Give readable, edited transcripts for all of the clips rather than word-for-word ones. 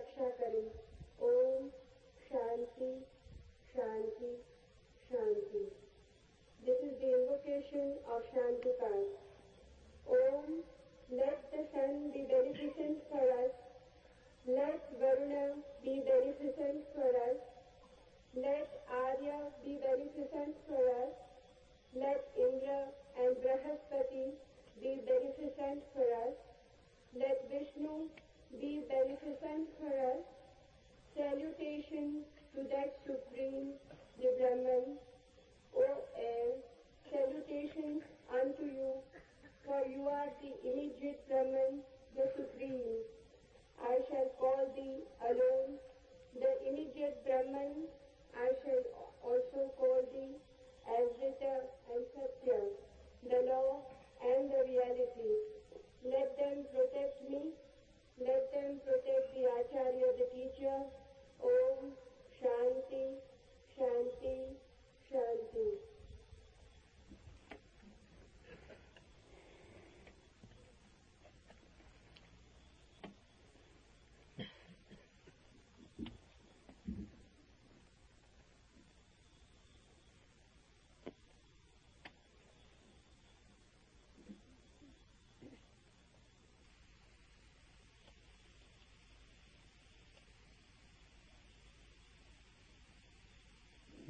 रक्षा करें। ओम शांति शांति शांति। This is the invocation of Shanti Path. Om, let the sun be beneficent for us. Let Varuna be beneficent for us. Let Arya be beneficent for us. Let Indra and Brahaspati be beneficent for us. Let Vishnu be beneficent for us. Salutation to that Supreme, the Brahman. O air, salutations unto you, for you are the immediate Brahman, the Supreme. I shall call thee alone, the immediate Brahman. I shall also call thee Amrita and Satya, the law and the reality. Let them protect me. Let them protect the Acharya, the teacher. Om Shanti Shanti Shanti.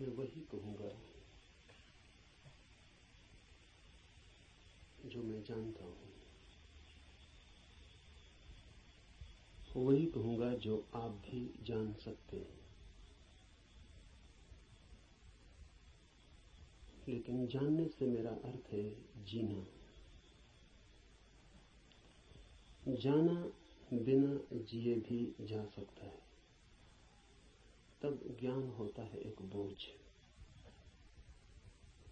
मैं वही कहूंगा जो मैं जानता हूं, वही कहूंगा जो आप भी जान सकते हैं। लेकिन जानने से मेरा अर्थ है जीना। जाना बिना जिए भी जा सकता है, तब ज्ञान होता है एक बोझ।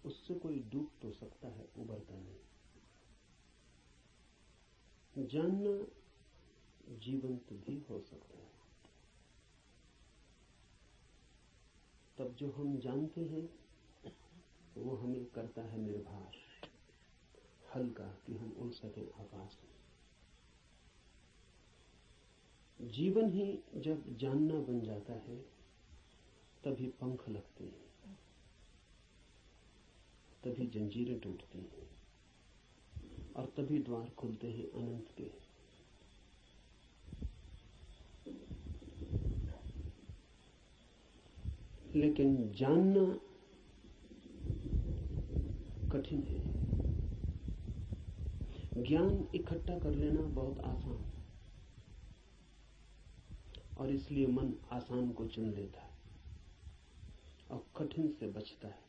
उससे कोई डूब तो सकता है, उबरता नहीं। जानना जीवंत भी हो सकता है। तब जो हम जानते हैं वो हमें करता है निर्भर, हल्का, कि हम उड़ सकें आकाश में। जीवन ही जब जानना बन जाता है तभी पंख लगते हैं, तभी जंजीरें टूटती हैं और तभी द्वार खुलते हैं अनंत के। लेकिन जानना कठिन है। ज्ञान इकट्ठा कर लेना बहुत आसान है और इसलिए मन आसान को चुन लेता है और कठिन से बचता है।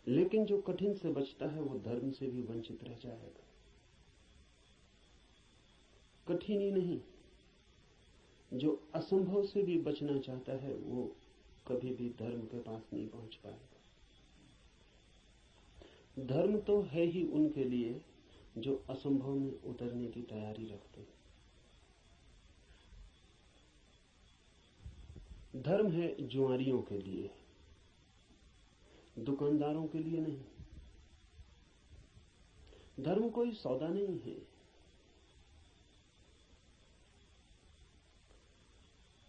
लेकिन जो कठिन से बचता है वो धर्म से भी वंचित रह जाएगा। कठिन ही नहीं, जो असंभव से भी बचना चाहता है वो कभी भी धर्म के पास नहीं पहुंच पाएगा। धर्म तो है ही उनके लिए जो असंभव में उतरने की तैयारी रखते हैं। धर्म है जुआरियों के लिए, दुकानदारों के लिए नहीं। धर्म कोई सौदा नहीं है।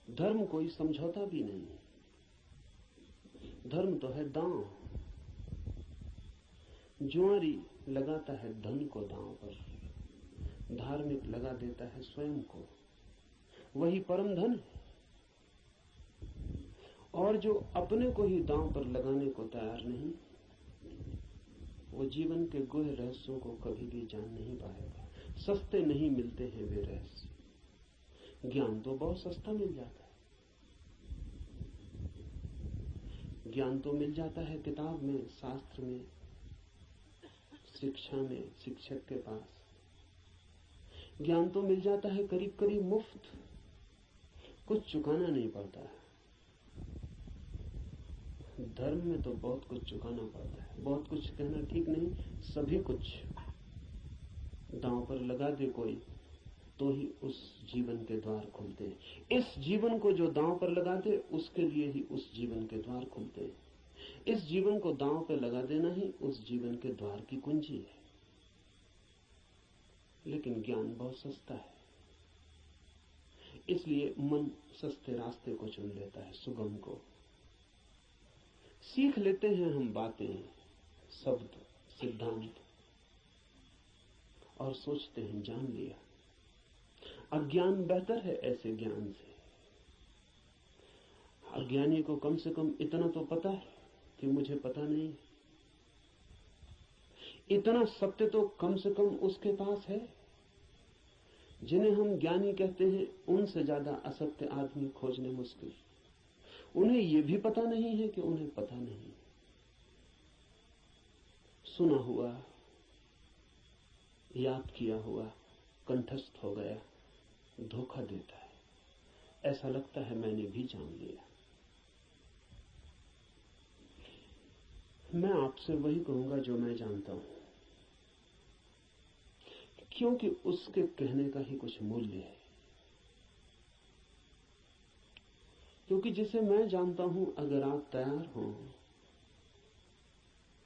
धर्म कोई समझौता भी नहीं है। धर्म तो है दांव। जुआरी लगाता है धन को दांव पर, धार्मिक लगा देता है स्वयं को। वही परम धन है। और जो अपने को ही दांव पर लगाने को तैयार नहीं, वो जीवन के गुह रहस्यों को कभी भी जान नहीं पाएगा। सस्ते नहीं मिलते हैं वे रहस्य। ज्ञान तो बहुत सस्ता मिल जाता है। ज्ञान तो मिल जाता है किताब में, शास्त्र में, शिक्षा में, शिक्षक के पास। ज्ञान तो मिल जाता है करीब करीब मुफ्त, कुछ चुकाना नहीं पड़ता है। धर्म में तो बहुत कुछ चुकाना पड़ता है। बहुत कुछ कहना ठीक नहीं, सभी कुछ दांव पर लगा दे कोई तो ही उस जीवन के द्वार खुलते हैं। इस जीवन को जो दांव पर लगा दे उसके लिए ही उस जीवन के द्वार खुलते हैं। इस जीवन को दांव पर लगा देना ही उस जीवन के द्वार की कुंजी है। लेकिन ज्ञान बहुत सस्ता है। इसलिए मन सस्ते रास्ते को चुन लेता है, सुगम को। सीख लेते हैं हम बातें, शब्द, सिद्धांत, और सोचते हैं जान लिया। अज्ञान बेहतर है ऐसे ज्ञान से। अज्ञानी को कम से कम इतना तो पता है कि मुझे पता नहीं। इतना सत्य तो कम से कम उसके पास है। जिन्हें हम ज्ञानी कहते हैं उनसे ज्यादा असत्य आदमी खोजने मुश्किल। उन्हें यह भी पता नहीं है कि उन्हें पता नहीं। सुना हुआ, याद किया हुआ कंठस्थ हो गया, धोखा देता है। ऐसा लगता है मैंने भी जान लिया। मैं आपसे वही कहूंगा जो मैं जानता हूं, क्योंकि उसके कहने का ही कुछ मूल्य है। क्योंकि जिसे मैं जानता हूं, अगर आप तैयार हो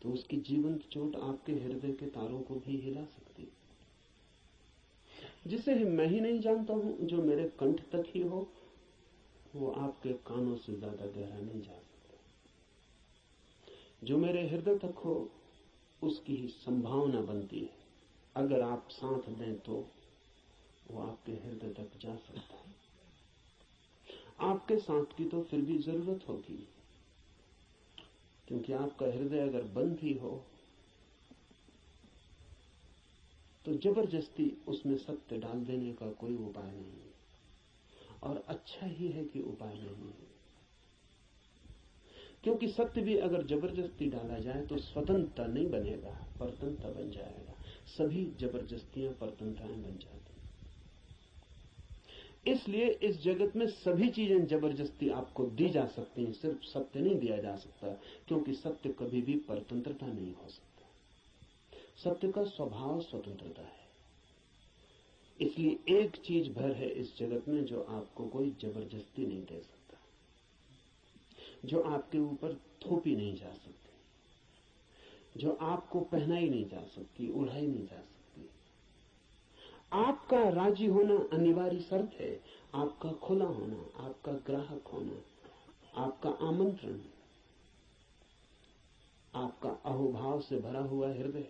तो उसकी जीवंत चोट आपके हृदय के तारों को भी हिला सकती। जिसे मैं ही नहीं जानता हूं, जो मेरे कंठ तक ही हो, वो आपके कानों से ज्यादा गहरा नहीं जा सकता। जो मेरे हृदय तक हो, उसकी ही संभावना बनती है। अगर आप साथ दें तो वो आपके हृदय तक जा सकता है। आपके साथ की तो फिर भी जरूरत होगी, क्योंकि आपका हृदय अगर बंद ही हो तो जबरदस्ती उसमें सत्य डाल देने का कोई उपाय नहीं है। और अच्छा ही है कि उपाय नहीं है, क्योंकि सत्य भी अगर जबरदस्ती डाला जाए तो स्वतंत्रता नहीं बनेगा, परतंत्रता बन जाएगा। सभी जबरदस्तियां परतंत्रताएं बन जाती। इसलिए इस जगत में सभी चीजें जबरदस्ती आपको दी जा सकती हैं, सिर्फ सत्य नहीं दिया जा सकता, क्योंकि सत्य कभी भी परतंत्रता नहीं हो सकता। सत्य का स्वभाव स्वतंत्रता है। इसलिए एक चीज भर है इस जगत में जो आपको कोई जबरदस्ती नहीं दे सकता, जो आपके ऊपर थोपी नहीं जा सकती, जो आपको पहनाई नहीं जा सकती, उड़ाई नहीं जा सकती। आपका राजी होना अनिवार्य शर्त है। आपका खुला होना, आपका ग्राहक होना, आपका आमंत्रण, आपका अहोभाव से भरा हुआ हृदय।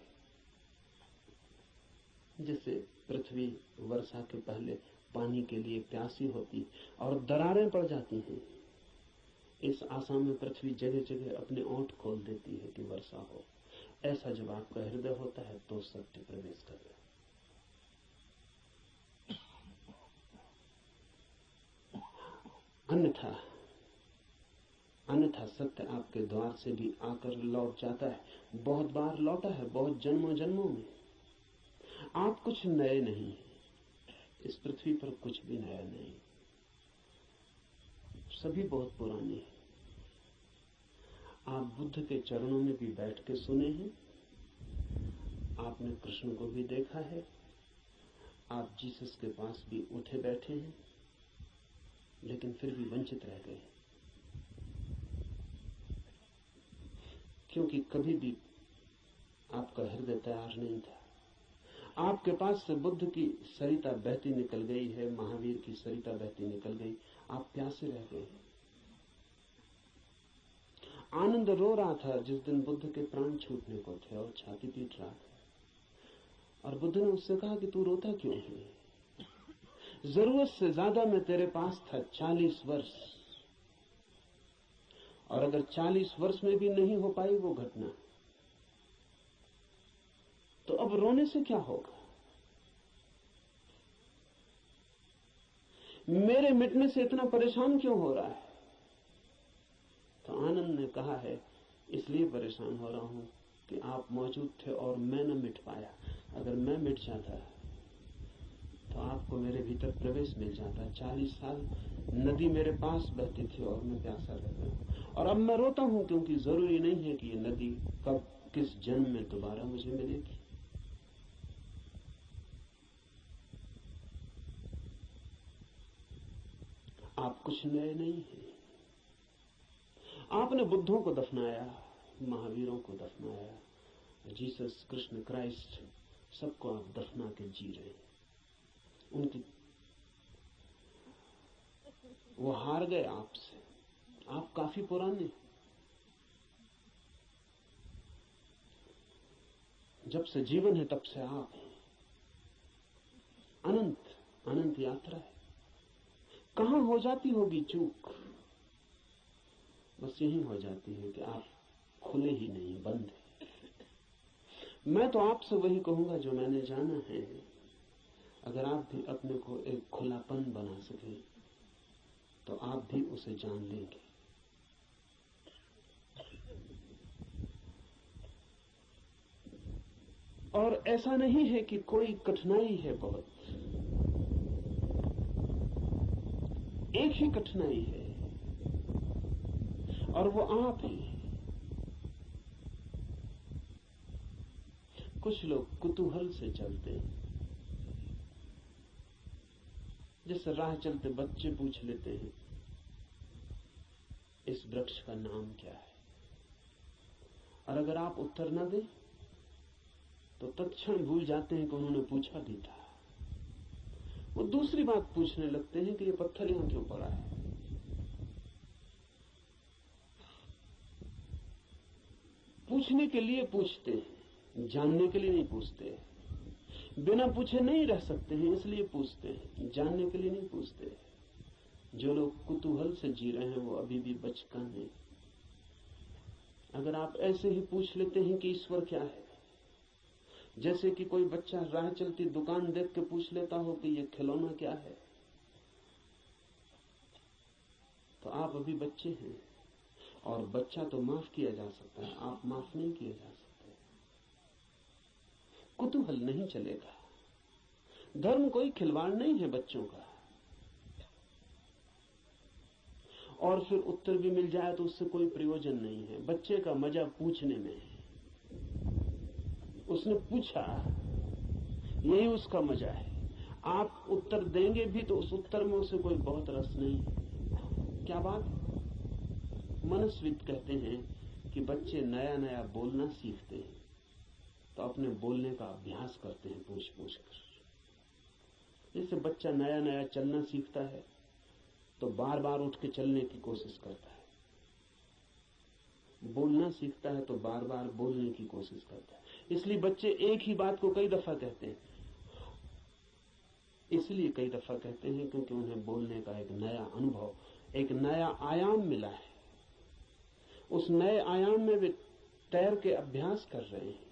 जैसे पृथ्वी वर्षा के पहले पानी के लिए प्यासी होती और दरारें पड़ जाती हैं, इस आशा में पृथ्वी जगह जगह अपने ओंठ खोल देती है कि वर्षा हो। ऐसा जब आपका हृदय होता है तो सत्य प्रवेश कर रहा है। अन्यथा सत्य आपके द्वार से भी आकर लौट जाता है। बहुत बार लौटा है, बहुत जन्मों जन्मों में। आप कुछ नए नहीं, इस पृथ्वी पर कुछ भी नया नहीं, सभी बहुत पुराने हैं। आप बुद्ध के चरणों में भी बैठ के सुने हैं, आपने कृष्ण को भी देखा है, आप जीसस के पास भी उठे बैठे हैं, लेकिन फिर भी वंचित रह गए, क्योंकि कभी भी आपका हृदय तैयार नहीं था। आपके पास से बुद्ध की सरिता बहती निकल गई है, महावीर की सरिता बहती निकल गई, आप प्यासे रह गए। आनंद रो रहा था जिस दिन बुद्ध के प्राण छूटने को थे और छाती पीट रहा था, और बुद्ध ने उससे कहा कि तू रोता क्यों है? जरूरत से ज्यादा मैं तेरे पास था 40 वर्ष, और अगर 40 वर्ष में भी नहीं हो पाई वो घटना, तो अब रोने से क्या होगा? मेरे मिटने से इतना परेशान क्यों हो रहा है? तो आनंद ने कहा है, इसलिए परेशान हो रहा हूं कि आप मौजूद थे और मैं न मिट पाया। अगर मैं मिट जाता तो आपको मेरे भीतर प्रवेश मिल जाता। 40 साल नदी मेरे पास बहती थी और मैं प्यासा रह गया, और अब मैं रोता हूं क्योंकि जरूरी नहीं है कि ये नदी कब किस जन्म में दोबारा मुझे मिलेगी। आप कुछ नए नहीं हैं। आपने बुद्धों को दफनाया, महावीरों को दफनाया, जीसस, कृष्ण, क्राइस्ट, सबको आप दफना के जी रहे हैं। वो हार गए आपसे। आप काफी पुराने, जब से जीवन है तब से आप हैं। अनंत अनंत यात्रा है। कहां हो जाती होगी चूक? बस यही हो जाती है कि आप खुले ही नहीं, बंद है। मैं तो आपसे वही कहूंगा जो मैंने जाना है। अगर आप भी अपने को एक खुलापन बना सके तो आप भी उसे जान लेंगे। और ऐसा नहीं है कि कोई कठिनाई है बहुत, एक ही कठिनाई है और वो आप हैं। कुछ लोग कुतूहल से चलते हैं, जैसे राह चलते बच्चे पूछ लेते हैं इस वृक्ष का नाम क्या है, और अगर आप उत्तर न दें तो तत्क्षण भूल जाते हैं कि उन्होंने पूछा भी था। वो दूसरी बात पूछने लगते हैं कि ये पत्थर यहां क्यों पड़ा है। पूछने के लिए पूछते हैं, जानने के लिए नहीं पूछते। बिना पूछे नहीं रह सकते हैं, इसलिए पूछते हैं, जानने के लिए नहीं पूछते। जो लोग कुतूहल से जी रहे हैं वो अभी भी बचकाने हैं। अगर आप ऐसे ही पूछ लेते हैं कि ईश्वर क्या है, जैसे कि कोई बच्चा राह चलती दुकान देख के पूछ लेता हो कि ये खिलौना क्या है, तो आप अभी बच्चे हैं। और बच्चा तो माफ किया जा सकता है, आप माफ नहीं किए जा सकते। कुतूहल नहीं चलेगा। धर्म कोई खिलवाड़ नहीं है बच्चों का। और फिर उत्तर भी मिल जाए तो उससे कोई प्रयोजन नहीं है। बच्चे का मजा पूछने में है। उसने पूछा, यही उसका मजा है। आप उत्तर देंगे भी तो उस उत्तर में उसे कोई बहुत रस नहीं है। क्या बात? मनस्विद कहते हैं कि बच्चे नया नया बोलना सीखते हैं तो अपने बोलने का अभ्यास करते हैं पूछ पूछ कर। जैसे बच्चा नया नया चलना सीखता है तो बार बार उठ के चलने की कोशिश करता है, बोलना सीखता है तो बार बार बोलने की कोशिश करता है। इसलिए बच्चे एक ही बात को कई दफा कहते हैं। इसलिए कई दफा कहते हैं क्योंकि उन्हें बोलने का एक नया अनुभव, एक नया आयाम मिला है। उस नए आयाम में वे तैर के अभ्यास कर रहे हैं।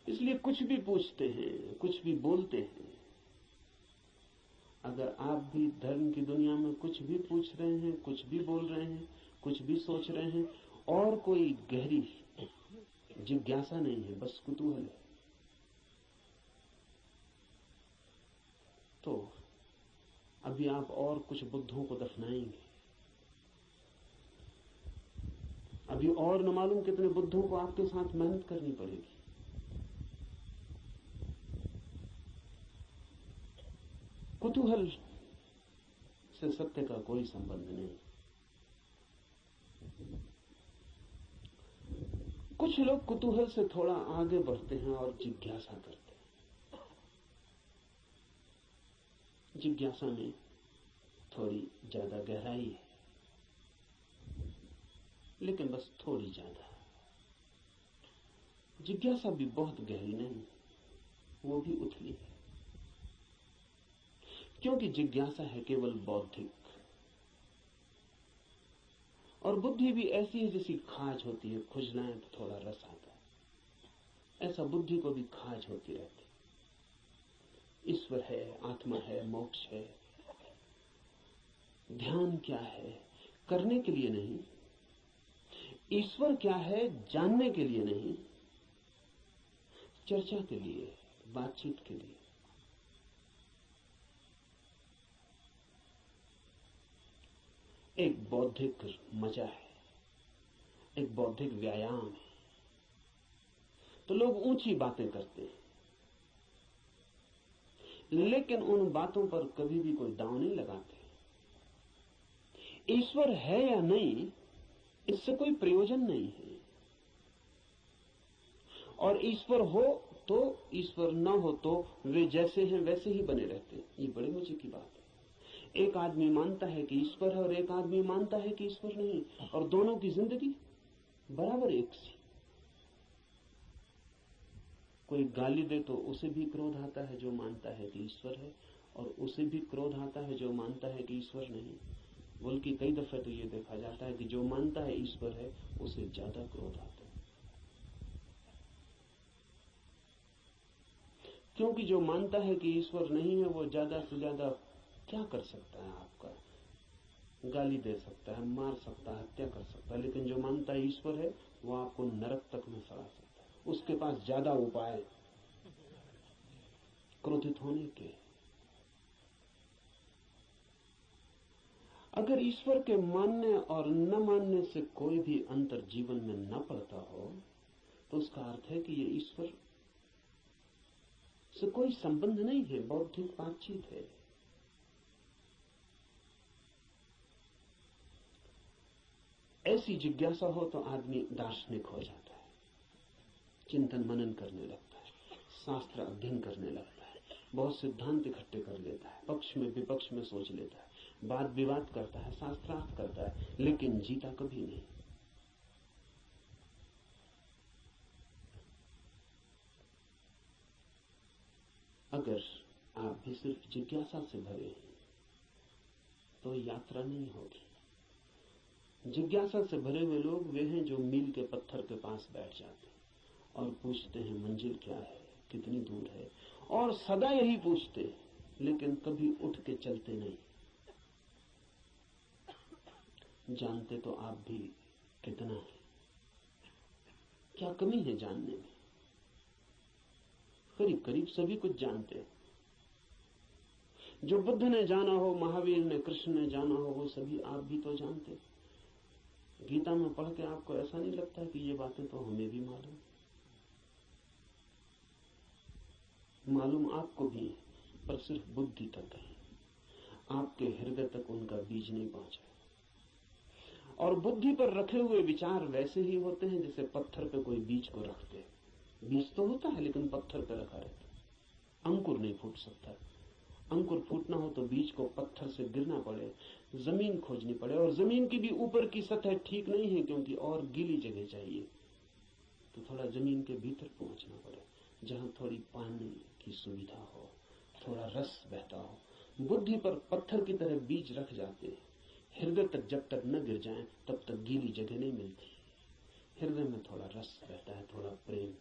इसलिए कुछ भी पूछते हैं, कुछ भी बोलते हैं। अगर आप भी धर्म की दुनिया में कुछ भी पूछ रहे हैं, कुछ भी बोल रहे हैं, कुछ भी सोच रहे हैं और कोई गहरी जिज्ञासा नहीं है, बस कुतूहल है, तो अभी आप और कुछ बुद्धों को दफनाएंगे। अभी और न मालूम कितने बुद्धों को आपके साथ मेहनत करनी पड़ेगी। कुतूहल से सत्य का कोई संबंध नहीं। कुछ लोग कुतूहल से थोड़ा आगे बढ़ते हैं और जिज्ञासा करते हैं। जिज्ञासा में थोड़ी ज्यादा गहराई है, लेकिन बस थोड़ी ज्यादा। जिज्ञासा भी बहुत गहरी नहीं, वो भी उथली है। क्योंकि जिज्ञासा है केवल बौद्धिक, और बुद्धि भी ऐसी है जैसी खाज होती है, खुजलाएं तो थोड़ा रस आता है। ऐसा बुद्धि को भी खाज होती रहती। ईश्वर है, आत्मा है, मोक्ष है, ध्यान क्या है, करने के लिए नहीं। ईश्वर क्या है, जानने के लिए नहीं, चर्चा के लिए, बातचीत के लिए। एक बौद्धिक मजा है, एक बौद्धिक व्यायाम है। तो लोग ऊंची बातें करते हैं, लेकिन उन बातों पर कभी भी कोई दांव नहीं लगाते। ईश्वर है या नहीं, इससे कोई प्रयोजन नहीं है। और ईश्वर हो तो, ईश्वर न हो तो वे जैसे हैं वैसे ही बने रहते हैं। ये बड़े मजे की बात है। एक आदमी मानता है कि ईश्वर है और एक आदमी मानता है कि ईश्वर नहीं, और दोनों की जिंदगी बराबर एक सी। कोई गाली दे तो उसे भी क्रोध आता है जो मानता है कि ईश्वर है, और उसे भी क्रोध आता है जो मानता है कि ईश्वर नहीं। बल्कि कई दफे तो ये देखा जाता है कि जो मानता है ईश्वर है उसे ज्यादा क्रोध आता है, क्योंकि जो मानता है कि ईश्वर नहीं है वो ज्यादा से ज्यादा क्या कर सकता है? आपका गाली दे सकता है, मार सकता है, हत्या कर सकता है। लेकिन जो मानता है ईश्वर है वो आपको नरक तक में सड़ा सकता है। उसके पास ज्यादा उपाय क्रोधित होने के। अगर ईश्वर के मानने और न मानने से कोई भी अंतर जीवन में न पड़ता हो तो उसका अर्थ है कि ये ईश्वर से कोई संबंध नहीं है, बौद्धिक बातचीत है। ऐसी जिज्ञासा हो तो आदमी दार्शनिक हो जाता है, चिंतन मनन करने लगता है, शास्त्र अध्ययन करने लगता है, बहुत सिद्धांत इकट्ठे कर लेता है, पक्ष में विपक्ष में सोच लेता है, वाद विवाद करता है, शास्त्रार्थ करता है, लेकिन जीता कभी नहीं। अगर आप भी सिर्फ जिज्ञासा से भरे हैं तो यात्रा नहीं होगी। जिज्ञासा से भरे हुए लोग वे हैं जो मील के पत्थर के पास बैठ जाते हैं और पूछते हैं मंजिल क्या है, कितनी दूर है, और सदा यही पूछते हैं, लेकिन कभी उठ के चलते नहीं। जानते तो आप भी कितना है, क्या कमी है जानने में? करीब करीब सभी कुछ जानते हैं। जो बुद्ध ने जाना हो, महावीर ने, कृष्ण ने जाना हो, वो सभी आप भी तो जानते। गीता में पढ़ के आपको ऐसा नहीं लगता कि ये बातें तो हमें भी मालूम आपको भी, पर सिर्फ बुद्धि तक है, आपके हृदय तक उनका बीज नहीं पहुंचा। और बुद्धि पर रखे हुए विचार वैसे ही होते हैं जैसे पत्थर पे कोई बीज को रखते। बीज तो होता है लेकिन पत्थर पे रखा रहता, अंकुर नहीं फूट सकता। अंकुर फूटना हो तो बीज को पत्थर से गिरना पड़े, जमीन खोजनी पड़े, और जमीन की भी ऊपर की सतह ठीक नहीं है क्योंकि और गीली जगह चाहिए, तो थोड़ा जमीन के भीतर पहुंचना पड़े जहां थोड़ी पानी की सुविधा हो, थोड़ा रस बहता हो। बुद्धि पर पत्थर की तरह बीज रख जाते हैं, हृदय तक जब तक न गिर जाए तब तक गीली जगह नहीं मिलती। हृदय में थोड़ा रस बहता है, थोड़ा प्रेम,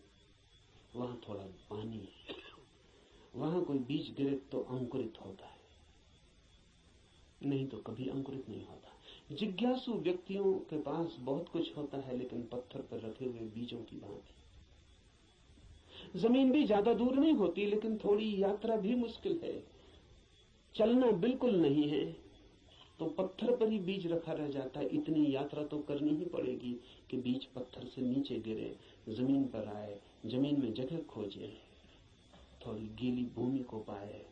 वहां थोड़ा पानी, वहां कोई बीज गिरे तो अंकुरित होता है, नहीं तो कभी अंकुरित नहीं होता। जिज्ञासु व्यक्तियों के पास बहुत कुछ होता है, लेकिन पत्थर पर रखे हुए बीजों की भांति। जमीन भी ज्यादा दूर नहीं होती, लेकिन थोड़ी यात्रा भी मुश्किल है। चलना बिल्कुल नहीं है तो पत्थर पर ही बीज रखा रह जाता है। इतनी यात्रा तो करनी ही पड़ेगी कि बीज पत्थर से नीचे गिरे, जमीन पर आए, जमीन में जगह खोजे, थोड़ी गीली भूमि को पाए,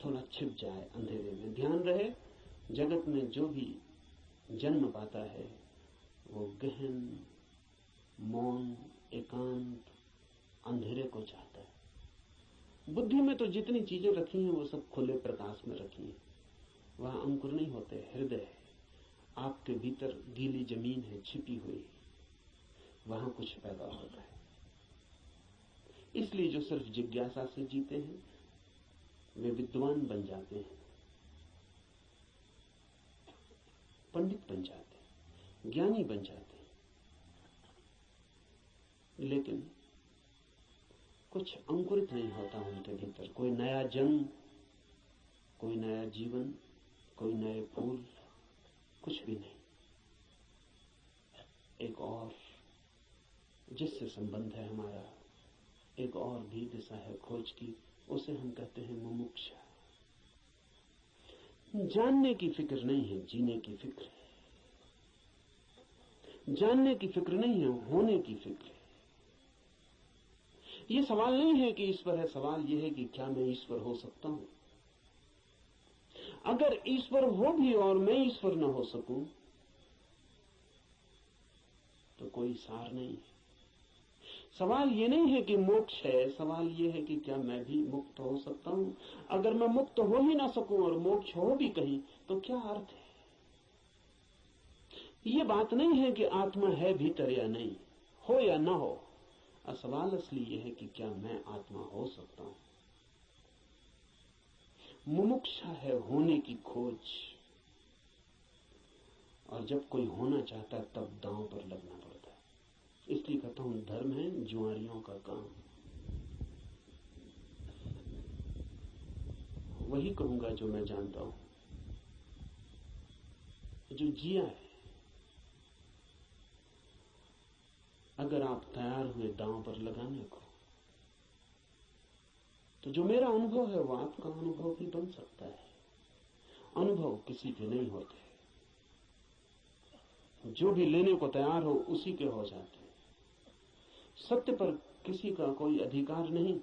थोड़ा छिप जाए अंधेरे में। ध्यान रहे, जगत में जो भी जन्म पाता है वो गहन, मौन, एकांत, अंधेरे को चाहता है। बुद्धि में तो जितनी चीजें रखी हैं वो सब खुले प्रकाश में रखी हैं, वहां अंकुर नहीं होते। हृदय है, आपके भीतर गीली जमीन है छिपी हुई, वहां कुछ पैदा होता है। इसलिए जो सिर्फ जिज्ञासा से जीते हैं वे विद्वान बन जाते हैं, पंडित बन जाते हैं, ज्ञानी बन जाते हैं, लेकिन कुछ अंकुरित नहीं होता उनके भीतर। कोई नया जन्म, कोई नया जीवन, कोई नए फूल, कुछ भी नहीं। एक और जिससे संबंध है हमारा, एक और भी दिशा है खोज की, उसे हम कहते हैं मुमुक्षा। जानने की फिक्र नहीं है, जीने की फिक्र है। जानने की फिक्र नहीं है, होने की फिक्र है। ये सवाल नहीं है कि ईश्वर है, सवाल यह है कि क्या मैं ईश्वर हो सकता हूं। अगर ईश्वर हो भी और मैं ईश्वर न हो सकूं तो कोई सार नहीं है। सवाल ये नहीं है कि मोक्ष है, सवाल ये है कि क्या मैं भी मुक्त हो सकता हूं। अगर मैं मुक्त हो ही ना सकूं और मोक्ष हो भी कहीं तो क्या अर्थ है। ये बात नहीं है कि आत्मा है भीतर या नहीं, हो या ना हो। सवाल असली ये है कि क्या मैं आत्मा हो सकता हूं। मुमुक्षा है होने की खोज, और जब कोई होना चाहता है तब दांव पर लगना पड़ता है। इसलिए कहता हूं धर्म है जुआरियों का काम। वही कहूंगा जो मैं जानता हूं, जो जिया है। अगर आप तैयार हुए दांव पर लगाने को, तो जो मेरा अनुभव है वो आपका अनुभव भी बन सकता है। अनुभव किसी के नहीं होते, जो भी लेने को तैयार हो उसी के हो जाते हैं। सत्य पर किसी का कोई अधिकार नहीं,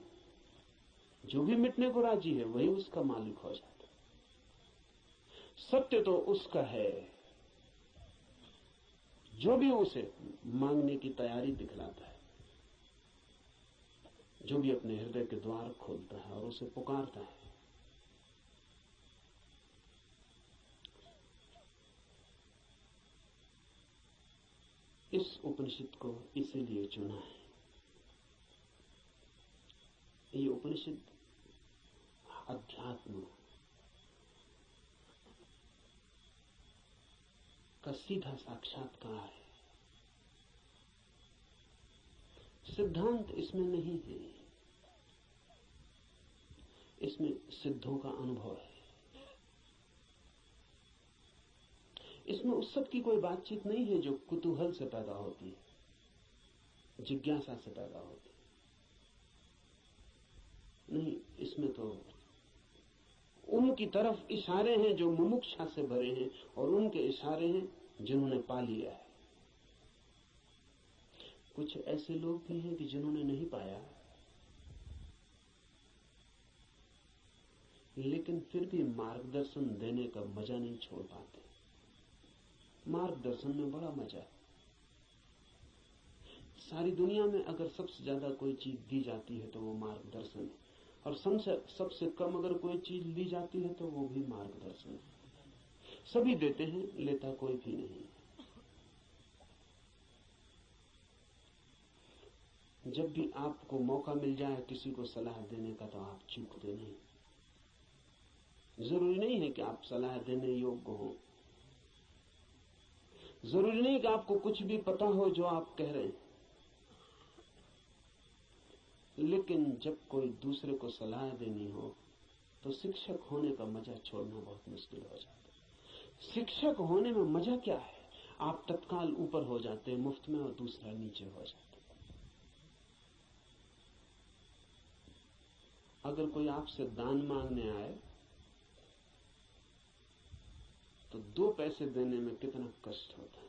जो भी मिटने को राजी है वही उसका मालिक हो जाता है। सत्य तो उसका है जो भी उसे मांगने की तैयारी दिखलाता है, जो भी अपने हृदय के द्वार खोलता है और उसे पुकारता है। इस उपनिषद को इसीलिए चुना है। ये उपनिषद अध्यात्म का सीधा साक्षात्कार है। सिद्धांत इसमें नहीं है, इसमें सिद्धों का अनुभव है। इसमें उस सब की कोई बातचीत नहीं है जो कुतूहल से पैदा होती है, जिज्ञासा से पैदा होती है। नहीं, इसमें तो उनकी तरफ इशारे हैं जो मुमुक्षा से भरे हैं, और उनके इशारे हैं जिन्होंने पा लिया है। कुछ ऐसे लोग भी हैं कि जिन्होंने नहीं पाया, लेकिन फिर भी मार्गदर्शन देने का मजा नहीं छोड़ पाते। मार्गदर्शन में बड़ा मजा है। सारी दुनिया में अगर सबसे ज्यादा कोई चीज दी जाती है तो वो मार्गदर्शन है, और सबसे कम अगर कोई चीज ली जाती है तो वो भी मार्गदर्शन है। सभी देते हैं, लेता कोई भी नहीं। जब भी आपको मौका मिल जाए किसी को सलाह देने का तो आप चूकते नहीं। जरूरी नहीं है कि आप सलाह देने योग्य हो, जरूरी नहीं कि आपको कुछ भी पता हो जो आप कह रहे हैं, लेकिन जब कोई दूसरे को सलाह देनी हो तो शिक्षक होने का मजा छोड़ना बहुत मुश्किल हो जाता है। शिक्षक होने में मजा क्या है, आप तत्काल ऊपर हो जाते हैं मुफ्त में और दूसरा नीचे हो जाता है। अगर कोई आपसे दान मांगने आए तो 2 पैसे देने में कितना कष्ट होता है,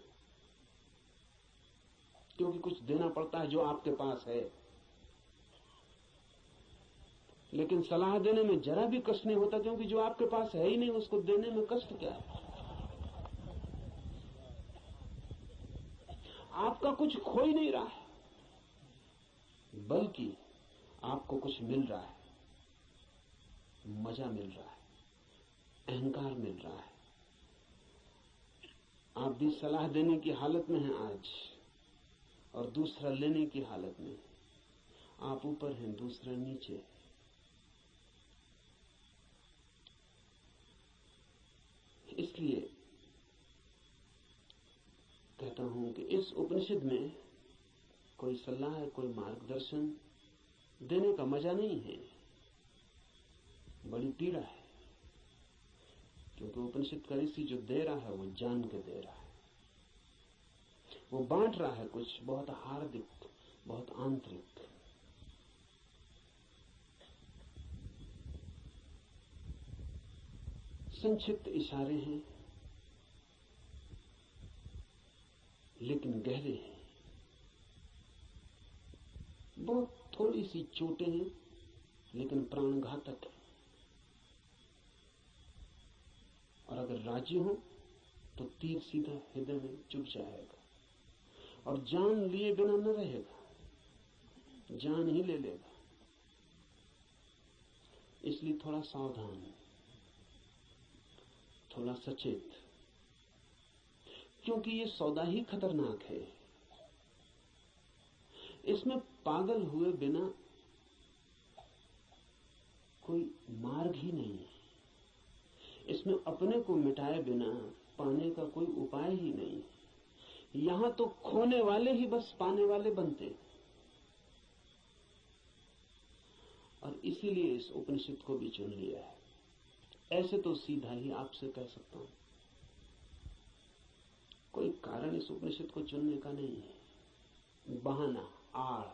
क्योंकि कुछ देना पड़ता है जो आपके पास है। लेकिन सलाह देने में जरा भी कष्ट नहीं होता, क्योंकि जो आपके पास है ही नहीं उसको देने में कष्ट क्या है। आपका कुछ खो ही नहीं रहा है, बल्कि आपको कुछ मिल रहा है, मजा मिल रहा है, अहंकार मिल रहा है। आप भी सलाह देने की हालत में हैं आज, और दूसरा लेने की हालत में। आप ऊपर हैं, दूसरा नीचे। इसलिए कहता हूं कि इस उपनिषद में कोई सलाह, कोई मार्गदर्शन देने का मजा नहीं है, बड़ी पीड़ा है। क्योंकि उपनिषद का ऋषि जो दे रहा है वो जान के दे रहा है, वो बांट रहा है कुछ बहुत हार्दिक, बहुत आंतरिक। संक्षिप्त इशारे हैं लेकिन गहरे हैं, बहुत थोड़ी सी चोटें हैं लेकिन प्राणघातक है। और अगर राजी हो तो तीर सीधा हृदय में चुभ जाएगा और जान लिए बिना न रहेगा। जान ही ले लेगा। इसलिए थोड़ा सावधान, थोड़ा सचेत, क्योंकि ये सौदा ही खतरनाक है। इसमें पागल हुए बिना कोई मार्ग ही नहीं है। इसमें अपने को मिटाए बिना पाने का कोई उपाय ही नहीं। यहां तो खोने वाले ही बस पाने वाले बनते हैं। और इसीलिए इस उपनिषद को भी चुन लिया है। ऐसे तो सीधा ही आपसे कह सकता हूं, कोई कारण इस उपनिषद को चुनने का नहीं है। बहाना, आड़,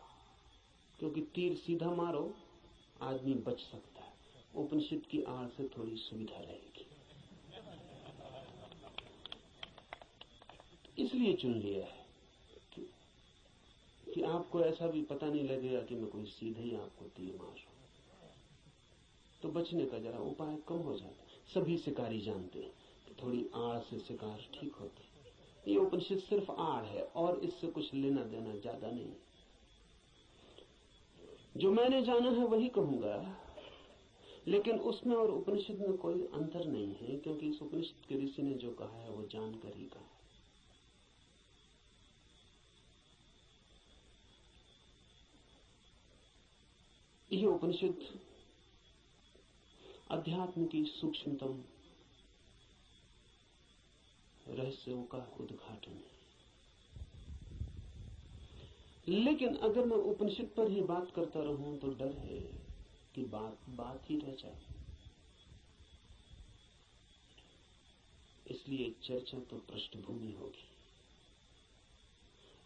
क्योंकि तीर सीधा मारो आदमी बच सकता है, उपनिषद की आड़ से थोड़ी सुविधा रहेगी, इसलिए चुन लिया है कि आपको ऐसा भी पता नहीं लगेगा कि मैं कोई सीधे ही आपको तीर मार रहा हूं। तो बचने का जरा उपाय कम हो जाता है। सभी शिकारी जानते हैं कि थोड़ी आड़ से शिकार ठीक होती है। ये उपनिषद सिर्फ आड़ है और इससे कुछ लेना देना ज्यादा नहीं। जो मैंने जाना है वही कहूंगा, लेकिन उसमें और उपनिषद में कोई अंतर नहीं है, क्योंकि इस उपनिषद के ऋषि ने जो कहा है वो जानकर ही कहा। यह उपनिषद अध्यात्म की सूक्ष्मतम रहस्यों का उद्घाटन है। लेकिन अगर मैं उपनिषद पर ही बात करता रहूं तो डर है कि बात ही रह जाए। इसलिए चर्चा तो पृष्ठभूमि होगी।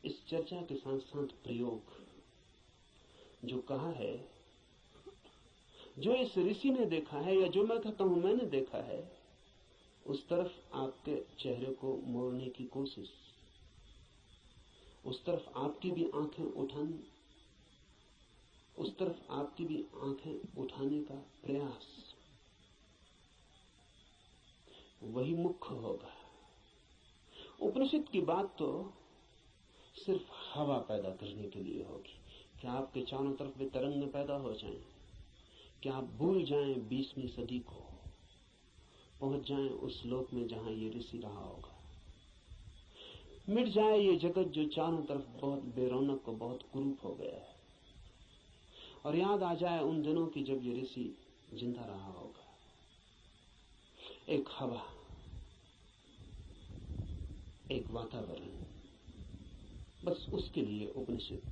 इस चर्चा के साथ साथ प्रयोग, जो कहा है, जो इस ऋषि ने देखा है या जो मैं कहता हूं मैंने देखा है, उस तरफ आपके चेहरे को मोड़ने की कोशिश, उस तरफ आपकी भी आंखें उठाने, उस तरफ आपकी भी आंखें उठाने का प्रयास, वही मुख्य होगा। उपनिषद की बात तो सिर्फ हवा पैदा करने के लिए होगी कि आपके चारों तरफ वे तरंगें पैदा हो जाएं, कि आप भूल जाएं 20वीं सदी को, पहुंच जाएं उस लोक में जहां ये ऋषि रहा होगा। मिट जाए ये जगत जो चारों तरफ बहुत बेरौनक और बहुत कुरूप हो गया है, और याद आ जाए उन दिनों की जब ये ऋषि जिंदा रहा होगा। एक हवा, एक वातावरण, बस उसके लिए उपनिषद,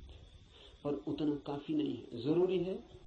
पर उतना काफी नहीं है। जरूरी है